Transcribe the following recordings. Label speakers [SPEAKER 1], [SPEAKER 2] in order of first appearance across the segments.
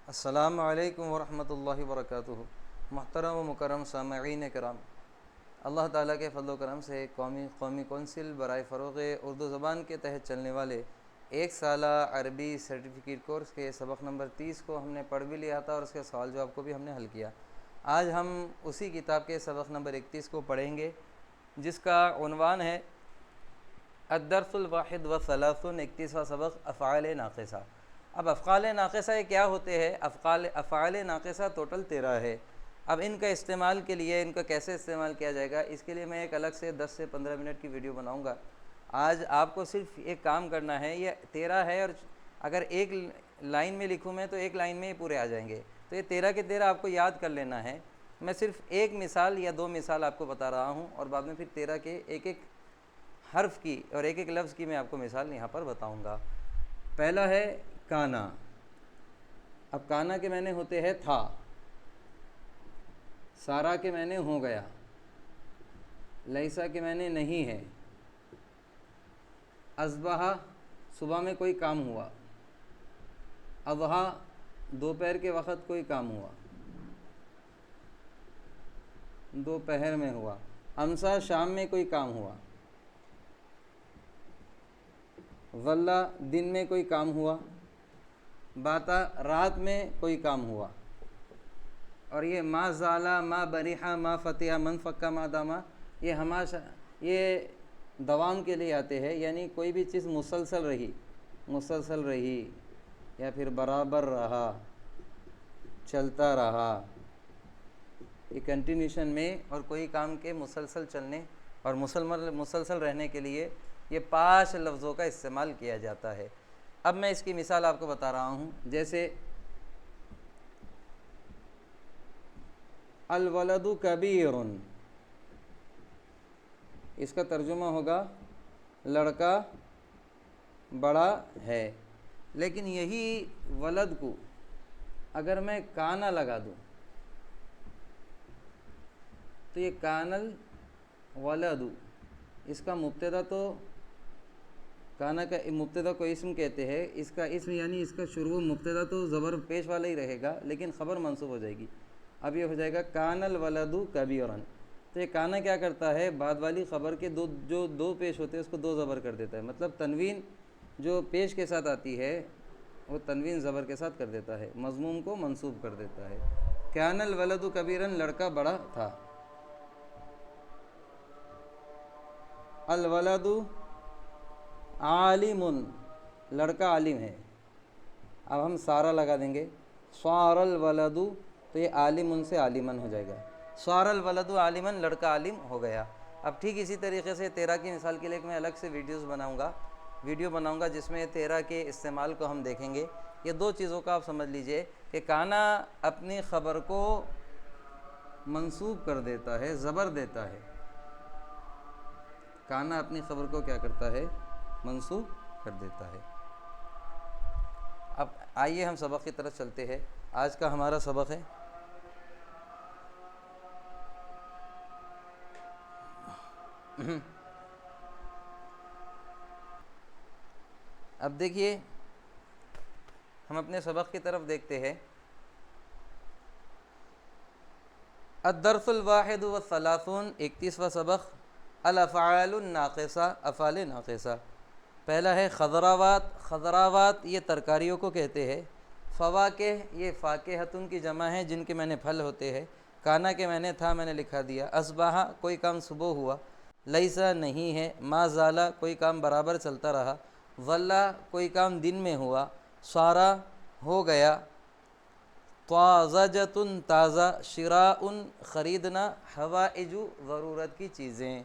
[SPEAKER 1] السلام علیکم ورحمۃ اللہ وبرکاتہ۔ محترم و مکرم سامعین کرام، اللہ تعالیٰ کے فضل و کرم سے قومی کونسل برائے فروغ اردو زبان کے تحت چلنے والے ایک سالہ عربی سرٹیفکیٹ کورس کے سبق نمبر 30 کو ہم نے پڑھ بھی لیا تھا اور اس کے سوال جواب کو بھی ہم نے حل کیا۔ آج ہم اسی کتاب کے سبق نمبر 31 کو پڑھیں گے، جس کا عنوان ہے الدرس الواحد والثلاثون، 31واں سبق افعال ناقصہ۔ اب افعال ناقصہ یہ کیا ہوتے ہیں؟ افعال ناقصہ ٹوٹل 13 ہے۔ اب ان کا استعمال کے لیے، ان کا کیسے استعمال کیا جائے گا، اس کے لیے میں ایک الگ سے 10 سے 15 منٹ کی ویڈیو بناؤں گا۔ آج آپ کو صرف ایک کام کرنا ہے، یہ 13 ہے اور اگر ایک لائن میں لکھوں میں تو ایک لائن میں ہی پورے آ جائیں گے، تو یہ 13 کے 13 آپ کو یاد کر لینا ہے۔ میں صرف ایک مثال یا دو مثال آپ کو بتا رہا ہوں اور بعد میں پھر 13 کے ایک ایک حرف کی اور ایک ایک لفظ کی میں آپ کو مثال یہاں پر بتاؤں گا۔ پہلا ہے کانا۔ اب کانا کے معنی ہوتے ہیں تھا، سارا کے معنی ہو گیا، لیسا کے معنی نہیں ہے، اصبح صبح میں کوئی کام ہوا، اضحیٰ دوپہر کے وقت کوئی کام ہوا، دوپہر میں ہوا، امسا شام میں کوئی کام ہوا، ظلہ دن میں کوئی کام ہوا، باتا رات میں کوئی کام ہوا۔ اور یہ ما زالا، ما بریحہ، ما فتح، من فکا، ما داما، یہ ہمیشہ یہ دوام کے لیے آتے ہیں، یعنی کوئی بھی چیز مسلسل رہی یا پھر برابر رہا، چلتا رہا، یہ کنٹینیوشن میں اور کوئی کام کے مسلسل چلنے اور مسلسل رہنے کے لیے یہ 5 لفظوں کا استعمال کیا جاتا ہے۔ اب میں اس کی مثال آپ کو بتا رہا ہوں، جیسے الولد کبیر، اس کا ترجمہ ہوگا لڑکا بڑا ہے، لیکن یہی ولد کو اگر میں کانا لگا دوں تو یہ کانل ولد، اس کا مبتدا تو کانا کا مبتدا کو اسم کہتے ہیں، اس کا اسم یعنی اس کا شروع مبتدا تو زبر پیش والا ہی رہے گا، لیکن خبر منصوب ہو جائے گی۔ اب یہ ہو جائے گا کان الولد کبیرا، تو یہ کانا کیا کرتا ہے، بعد والی خبر کے جو دو پیش ہوتے ہیں اس کو 2 زبر کر دیتا ہے، مطلب تنوین جو پیش کے ساتھ آتی ہے وہ تنوین زبر کے ساتھ کر دیتا ہے، مضموم کو منصوب کر دیتا ہے۔ کان الولد کبیرا، لڑکا بڑا تھا۔ الولد عالم، لڑکا عالم ہے۔ اب ہم سارا لگا دیں گے، صار الولد، تو یہ عالم سے عالمن ہو جائے گا، صار الولد عالمن، لڑکا عالم ہو گیا۔ اب ٹھیک اسی طریقے سے 13 کی مثال کے لیے میں الگ سے ویڈیو بناؤں گا جس میں 13 کے استعمال کو ہم دیکھیں گے۔ یہ 2 چیزوں کا آپ سمجھ لیجئے کہ کانا اپنی خبر کو منصوب کر دیتا ہے، زبر دیتا ہے، کانا اپنی خبر کو کیا کرتا ہے، منصوب کر دیتا ہے۔ اب آئیے ہم سبق کی طرف چلتے ہیں۔ آج کا ہمارا سبق ہے اب دیکھیے ہم اپنے سبق کی طرف دیکھتے ہیں۔ الدرس الواحد والثلاثون، 31واں سبق، الافعال الناقصہ، افعال ناقصہ۔ پہلا ہے خضراوات یہ ترکاریوں کو کہتے ہیں۔ فواکہ یہ فاکہتن کی جمع ہے جن کے معنی پھل ہوتے ہیں۔ کانا کے معنی تھا، میں نے لکھا دیا۔ اصبح کوئی کام صبح ہوا، لیسا نہیں ہے، ما زالا کوئی کام برابر چلتا رہا، ظلہ کوئی کام دن میں ہوا، صارا ہو گیا، طازجتن تازہ، شراء خریدنا، حوائج ضرورت کی چیزیں۔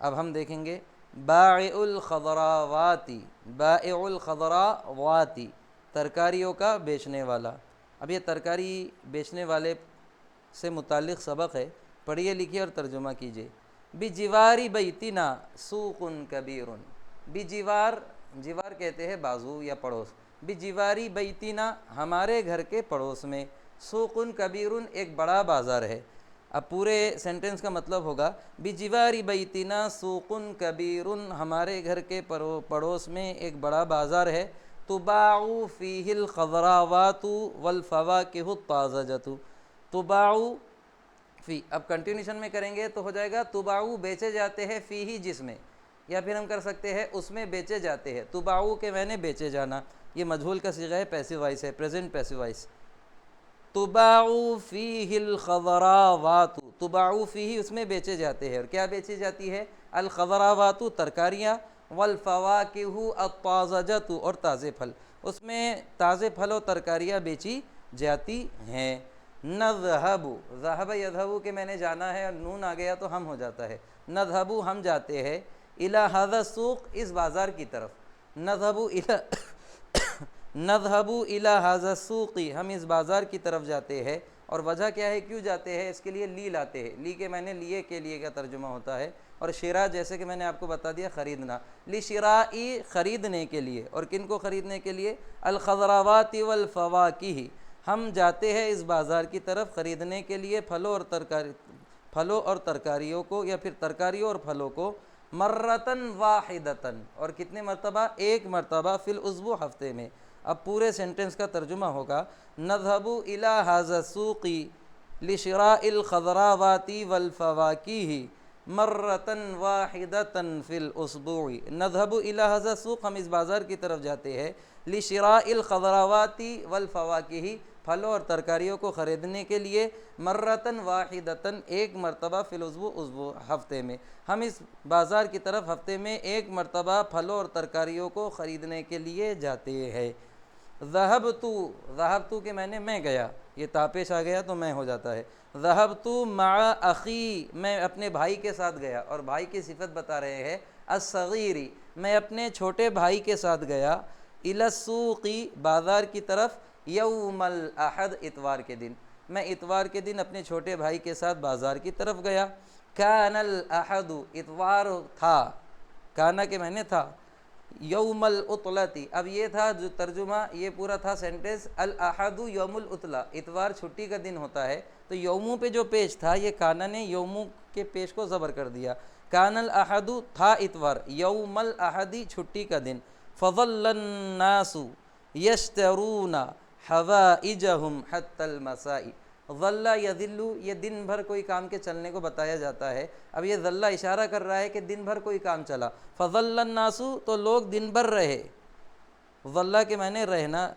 [SPEAKER 1] اب ہم دیکھیں گے بائع الخضراواتی، بائع الخضراواتی ترکاریوں کا بیچنے والا۔ اب یہ ترکاری بیچنے والے سے متعلق سبق ہے، پڑھیے لکھیے اور ترجمہ کیجیے۔ بجوار بیتنا سوق کبیر، جوار کہتے ہیں بازو یا پڑوس، بجواری بیتنا ہمارے گھر کے پڑوس میں، سوق کبیر ایک بڑا بازار ہے۔ اب پورے سینٹنس کا مطلب ہوگا بجواری بیتنا سوق کبیر، ہمارے گھر کے پڑوس میں ایک بڑا بازار ہے، تباع فیہ الخضراوات والفواکہ الطازجۃ، تباع فی، اب کنٹینیوشن میں کریں گے تو ہو جائے گا تباع بیچے جاتے ہیں فیہ جس میں، یا پھر ہم کر سکتے ہیں اس میں بیچے جاتے ہیں، تباع کے معنی بیچے جانا، یہ مجہول کا صیغہ ہے، پیسو وائس ہے، پریزنٹ پیسو وائس، تباع فیہ الخضراوات، تباع فیہ اس میں بیچے جاتے ہیں، اور کیا بیچی جاتی ہے؟ الخضراوات ترکاریاں، والفواکہ الطازجۃ اور تازے پھل، اس میں تازے پھل و ترکاریاں بیچی جاتی ہیں۔ نذہب، ذہب یذہب کہ میں نے جانا ہے، اور نون آ گیا تو ہم ہو جاتا ہے، نذہب ہم جاتے ہیں، الی ھذا السوق اس بازار کی طرف، نذہب الی نذہب الی ھذا السوق ہم اس بازار کی طرف جاتے ہیں، اور وجہ کیا ہے کیوں جاتے ہیں؟ اس کے لیے لی لاتے ہیں، لی کے معنی لیے کے لیے کا ترجمہ ہوتا ہے، اور شراء جیسے کہ میں نے آپ کو بتا دیا خریدنا، لشراء خریدنے کے لیے، اور کن کو خریدنے کے لیے؟ الخضراوات والفواکہ، ہم جاتے ہیں اس بازار کی طرف خریدنے کے لیے پھلوں اور ترکاریوں کو، یا پھر ترکاریوں اور پھلوں کو، مرتن واحدتن، اور کتنے مرتبہ؟ ایک مرتبہ، فی الاسبوع ہفتے میں۔ اب پورے سینٹنس کا ترجمہ ہوگا، نذهب الی ھذا السوق لشراء الخضراوات والفواکہ مرتن واحدتن فی الاسبوع، نذهب الی ھذا السوق ہم اس بازار کی طرف جاتے ہیں، لشراء الخضراوات والفواکہ پھلوں اور ترکاریوں کو خریدنے کے لیے، مرتن واحدتن ایک مرتبہ، فی الاسبوع اسبوع ہفتے میں، ہم اس بازار کی طرف ہفتے میں ایک مرتبہ پھلوں اور ترکاریوں کو خریدنے کے لیے جاتے ہیں۔ ذہبت کے معنی میں گیا، یہ تا پیش آ گیا تو میں ہو جاتا ہے، ذہبت مع اخی میں اپنے بھائی کے ساتھ گیا، اور بھائی کی صفت بتا رہے ہیں، الصغیر میں اپنے چھوٹے بھائی کے ساتھ گیا، الی السوق بازار کی طرف، یوم الاحد اتوار کے دن، میں اتوار کے دن اپنے چھوٹے بھائی کے ساتھ بازار کی طرف گیا۔ کان الاحد اتوار تھا، کانا کے معنی تھا، یوم العطلۃ اب یہ تھا جو ترجمہ، یہ پورا تھا سینٹنس، الاحد یوم العطلہ اتوار چھٹی کا دن ہوتا ہے، تو یوموں پہ جو پیش تھا یہ کانا نے یوموں کے پیش کو زبر کر دیا، کان الاحد تھا اتوار، یوم الاحد چھٹی کا دن، فظل الناس یشترون حوائجہم حتی المساء، ظل یظل یہ دن بھر کوئی کام کے چلنے کو بتایا جاتا ہے، اب یہ ظل اشارہ کر رہا ہے کہ دن بھر کوئی کام چلا، فظل الناس تو لوگ دن بھر رہے، ظل کے معنی رہنا،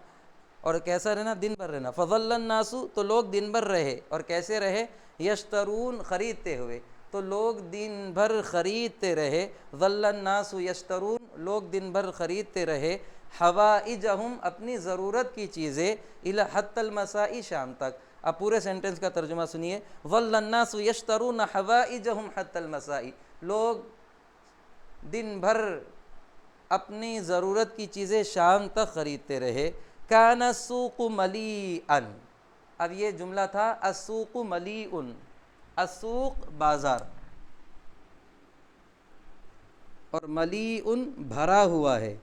[SPEAKER 1] اور کیسا رہنا؟ دن بھر رہنا، فظل الناس تو لوگ دن بھر رہے، اور کیسے رہے؟ یشترون خریدتے ہوئے، تو لوگ دن بھر خریدتے رہے، ظل الناس یشترون لوگ دن بھر خریدتے رہے، حوائجہم اپنی ضرورت کی چیزیں، الی حتی المساء شام تک۔ اب پورے سینٹنس کا ترجمہ سنیے، ظل الناس یشترون حوائجہم حتی المساء لوگ دن بھر اپنی ضرورت کی چیزیں شام تک خریدتے رہے۔ کان السوق ملیئا، اب یہ جملہ تھا السوق ملیء، السوق بازار، اور ملیء بھرا ہوا ہے،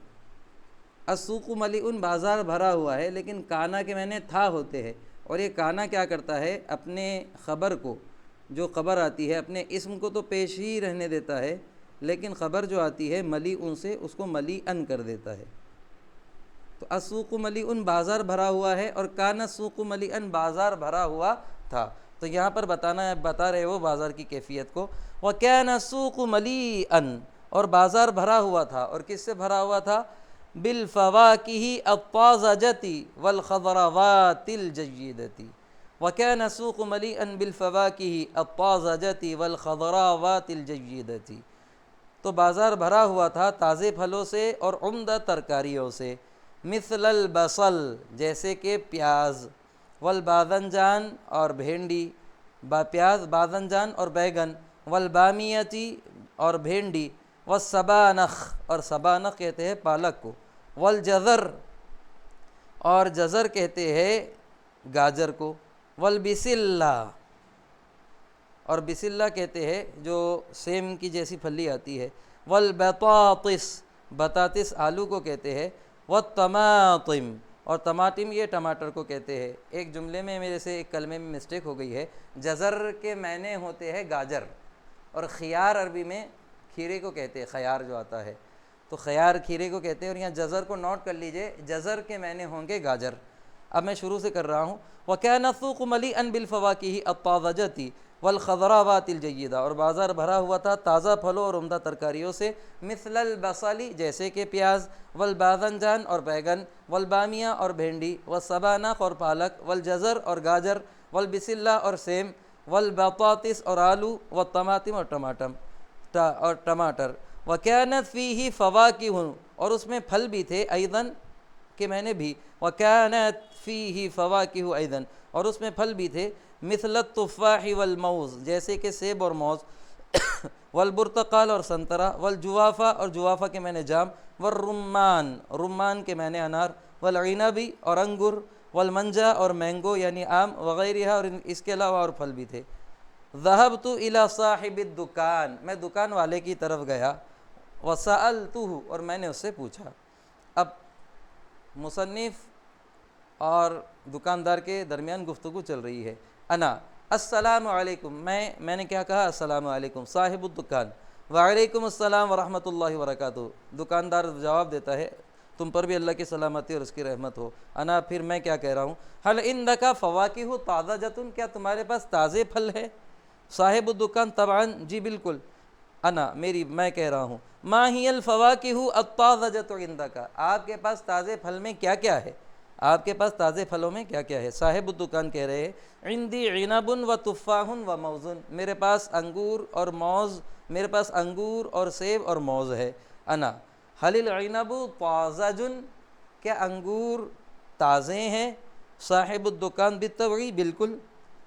[SPEAKER 1] السوق ملیء بازار بھرا ہوا ہے، لیکن کانا کے معنی تھا ہوتے ہیں، اور یہ کانا کیا کرتا ہے؟ اپنے خبر کو، جو خبر آتی ہے اپنے اسم کو تو پیش ہی رہنے دیتا ہے، لیکن خبر جو آتی ہے ملیء سے اس کو ملیئن کر دیتا ہے، تو السوق ملیء بازار بھرا ہوا ہے، اور کان السوق ملیئن بازار بھرا ہوا تھا، تو یہاں پر بتا رہے وہ بازار کی کیفیت کو، وَكَانَ السُّوقُ مَلِيئًا اور بازار بھرا ہوا تھا، اور کس سے بھرا ہوا تھا؟ بِالْفَوَاكِهِ الطَّازَجَةِ وَالْخَضْرَوَاتِ الْجَيِّدَةِ، وَكَانَ السُّوقُ مَلِيئًا بِالْفَوَاكِهِ الطَّازَجَةِ وَالْخَضْرَوَاتِ الْجَيِّدَةِ، تو بازار بھرا ہوا تھا تازے پھلوں سے اور عمدہ ترکاریوں سے، مثل البصل جیسے کہ پیاز، والباذنجان اور بھینڈی، پیاز باذنجان اور بیگن، والبامیتی اور بھینڈی، والسبانخ اور سبانخ کہتے ہیں پالک کو، والجزر اور جزر کہتے ہیں گاجر کو، والبسلہ اور بسلہ کہتے ہیں جو سیم کی جیسی پھلی آتی ہے، والبطاطس بطاطس آلو کو کہتے ہیں، والطماطم اور طماطم یہ ٹماٹر کو کہتے ہیں۔ ایک جملے میں میرے سے ایک کلمے میں مسٹیک ہو گئی ہے، جزر کے معنی ہوتے ہیں گاجر، اور خیار عربی میں کھیرے کو کہتے ہیں، خیار جو آتا ہے، تو خیار کھیرے کو کہتے ہیں، اور یہاں جزر کو نوٹ کر لیجئے، جزر کے معنی ہوں گے گاجر۔ اب میں شروع سے کر رہا ہوں۔ وَكَانَ السُّوقُ مَلِيئًا بِالْفَوَاكِهِ الطَّازَجَةِ وَالْخَضْرَوَاتِ الْجَيِّدَةِ، اور بازار بھرا ہوا تھا تازہ پھلوں اور عمدہ ترکاریوں سے، مثل البصل جیسے کہ پیاز، والباذنجان اور بیگن، والبامیہ اور بھنڈی، والسبانخ اور پالک، والجزر اور گاجر، والبسلہ اور سیم، والبطاطس اور آلو، والطماطم اور ٹماٹر۔ وَكَانَتْ فِيهِ فَوَاكِهُ، اور اس میں پھل بھی تھے، ایضاً کہ میں نے بھی، وَكَانَتْ فِيهِ فَوَاكِهُ ایضاً، اور اس میں پھل بھی تھے، مثل التفاح والموز جیسے کہ سیب اور موز، والبرتقال اور سنترا، والجوافہ اور جوافہ کے معنی جام، والرمان رمان کے معنی انار، والعنبی اور انگور، والمنجا اور مینگو یعنی آم، وغیرہ اور اس کے علاوہ اور پھل بھی تھے۔ ذہبت الی صاحب الدکان، میں دکان والے کی طرف گیا، وسألتہ، اور میں نے اس سے پوچھا۔ اب مصنف اور دکاندار کے درمیان گفتگو چل رہی ہے۔ انا السلام علیکم، میں نے کیا کہا؟ السلام علیکم صاحب الدکان، وعلیکم السلام ورحمۃ اللہ وبرکاتہ۔ دکاندار جواب دیتا ہے تم پر بھی اللہ کی سلامتی اور اس کی رحمت ہو۔ انا پھر میں کیا کہہ رہا ہوں؟ حل عندک فواکہ طازجۃ، کیا تمہارے پاس تازے پھل ہے؟ صاحب الدکان طبعاً جی بالکل۔ انا میں کہہ رہا ہوں ما ہی الفواکہ الطازجۃ عندک، آپ کے پاس تازے پھل میں کیا کیا ہے؟ آپ کے پاس تازے پھلوں میں کیا کیا ہے؟ صاحب الدکان کہہ رہے ہیں عندی عنب و تفاح و موز، میرے پاس انگور اور موز، میرے پاس انگور اور سیب اور موز ہے۔ انا حل العنب طازج، کیا انگور تازے ہیں؟ صاحب الدکان بالطبع بالکل۔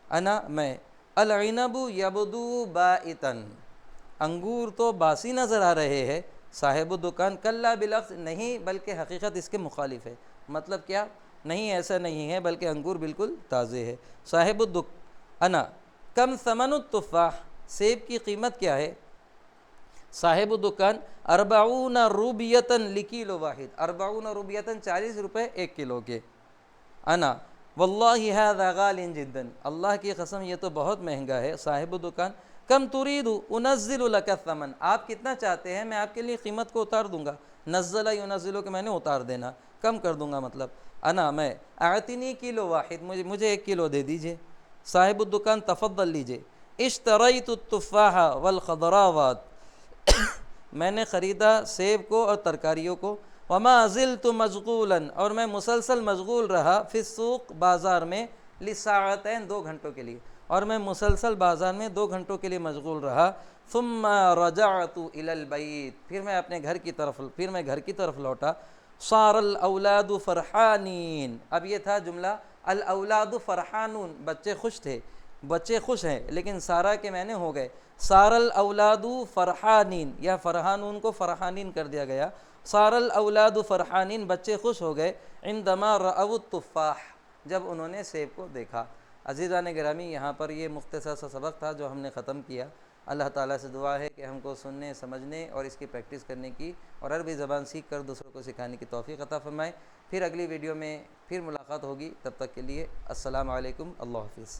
[SPEAKER 1] انا میں العنب یبدو بائتا، انگور تو باسی نظر آ رہے ہیں۔ صاحب الدکان کلا بالعکس، نہیں بلکہ حقیقت اس کے مخالف ہے۔ مطلب کیا؟ نہیں ایسا نہیں ہے بلکہ انگور بالکل تازے ہے۔ صاحب انا کم ثمن التفاح، سیب کی قیمت کیا ہے؟ صاحب الدکان 40 روبیۃ لکیلو واحد، 40 روبیۃ 40 روپے ایک کلو کے۔ انا واللہ ھذا غال جدا، اللہ کی قسم یہ تو بہت مہنگا ہے۔ صاحب الدکان کم ترید انزل لک الثمن، آپ کتنا چاہتے ہیں میں آپ کے لیے قیمت کو اتار دوں گا۔ نزل ینزل کہ میں نے اتار دینا، کم کر دوں گا مطلب۔ انا میں اعطنی کلو واحد، مجھے 1 کلو دے دیجئے۔ صاحب الدکان تفضل لیجئے۔ اشتریت التفاح والخضراوات، میں نے خریدا سیب کو اور ترکاریوں کو۔ وما زلت مشغولا، اور میں مسلسل مشغول رہا، فی السوق بازار میں، لساعتین 2 گھنٹوں کے لیے، اور میں مسلسل بازار میں 2 گھنٹوں کے لیے مشغول رہا۔ ثم رجعت الی البیت، پھر میں گھر کی طرف لوٹا۔ صار الاولاد فرحانین، اب یہ تھا جملہ الاولاد فرحانون، بچے خوش تھے، بچے خوش ہیں، لیکن سارا کے معنی ہو گئے صار الاولاد فرحانین، یا فرحانون کو فرحانین کر دیا گیا۔ صار الاولاد فرحانین، بچے خوش ہو گئے، عندما رأوا التفاح، جب انہوں نے سیب کو دیکھا۔ عزیزان گرامی، یہاں پر یہ مختصر سا سبق تھا جو ہم نے ختم کیا۔ اللہ تعالیٰ سے دعا ہے کہ ہم کو سننے، سمجھنے اور اس کی پریکٹس کرنے کی، اور عربی زبان سیکھ کر دوسروں کو سکھانے کی توفیق عطا فرمائے۔ پھر اگلی ویڈیو میں پھر ملاقات ہوگی، تب تک کے لیے السلام علیکم، اللہ حافظ۔